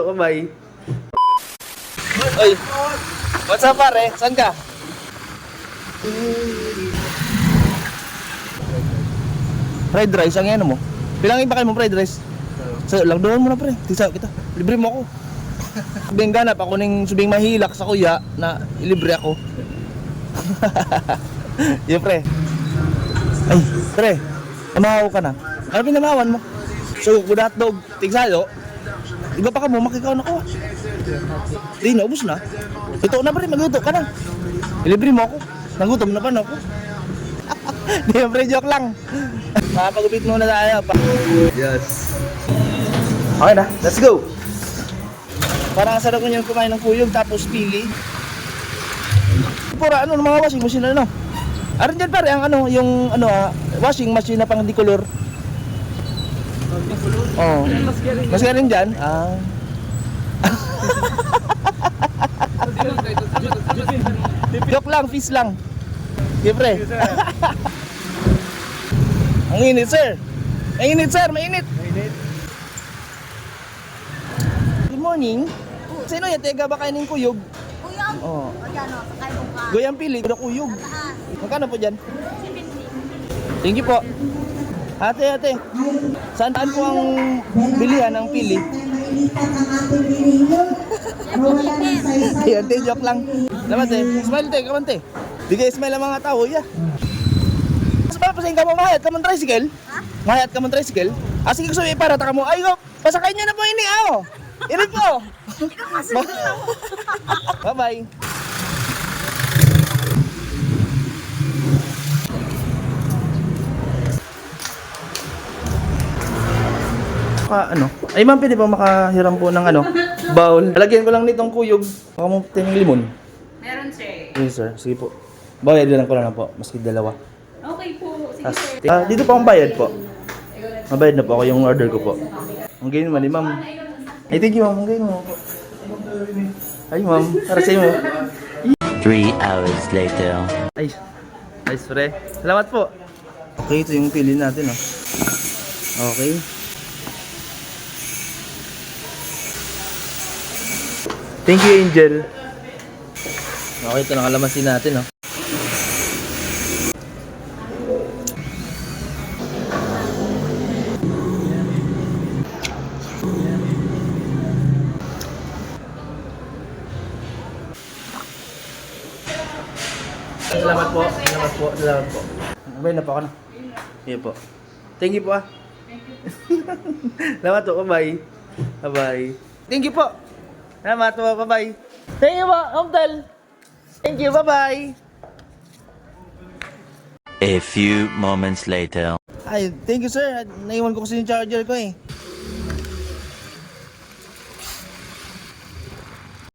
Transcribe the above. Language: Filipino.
po, bye-bye. Oy, what's up pare? Saan ka? Fried rice, ang yan mo? Bilangin ba kayo mo fried rice? So, lang doon mo na pre, tisa kita. Libre mo ako. Subing ganap ako ning subing mahilak sa kuya na ilibre ako. Yo pre. Ay, pre. Amahaw ka na. Ano pinamawan mo? So, good hotdog, tigsalo. Iba pa ka mo, makikaw na ko. Di, naubos na. Ito na pre, magluto ka na. Ilibre mo ako. Nagutom na pa na ako. Di, pre, joke lang. Makapagupit muna tayo. Yes. Okay na, let's go. Parang sarap ko niyang kumain ng kuyog tapos pili. Pura ano, mga washing machine ano. Aron dyan pare, ang ano, yung ano washing machine na pang dicolor. Oh. Mas rin dyan? Ah. Joke lang, fish lang. Siyempre. Ang init sir. Mainit sir, mainit. Good morning. Sino yan? Tega ba kainin kuyog? Kuyog? Oo. O yan o, sakay mo ka. Goyang pili, kuda kuyog. Saan? Magkano po dyan? 70. Thank you po. Ate, saan po ang bilihan ng pili? Ate, joke lang. Naman te, smile te, kamante. Di kayo smile ang mga tao, ya. Mas ba pasayin ka mo, mahayat ka mong tricycle? Ha? Mahayat ka mong tricycle? Ah, sige gusto para taka mo. Ay, pasakay nyo na po ini, Irin po. Bye-bye. Ano? Ay ma'am, pwede ba makahiram po ng ano? Bowl. Lagyan ko lang nitong kuyog. Baka mo tinong limon. Meron sir. Yes sir, sige po. Bayad lang ko lang po, maski dalawa. Okay po, sige sir. Dito po ang bayad po. Mabayad na po ako yung order ko po. Ang ganyan naman ni ma'am. Ay, thank you ma'am. Ang ganyan mo po. Ay ma'am, para sa inyo. 3 hours later. Ay, nice pre. Salamat po. Okay, ito yung pili natin Okay. Thank you, Angel. Okay, ito nakalamansin natin, Salamat po. Salamat po. Salamat po. Abay na po ako na. Sige po. Thank you po Salamat po. Bye-bye. Bye-bye. Thank you po. Salamat po. Bye-bye. Thank you po, Omtel. Thank you. Bye-bye. A few moments later. Ay, thank you sir. Naiwan ko kasi yung charger ko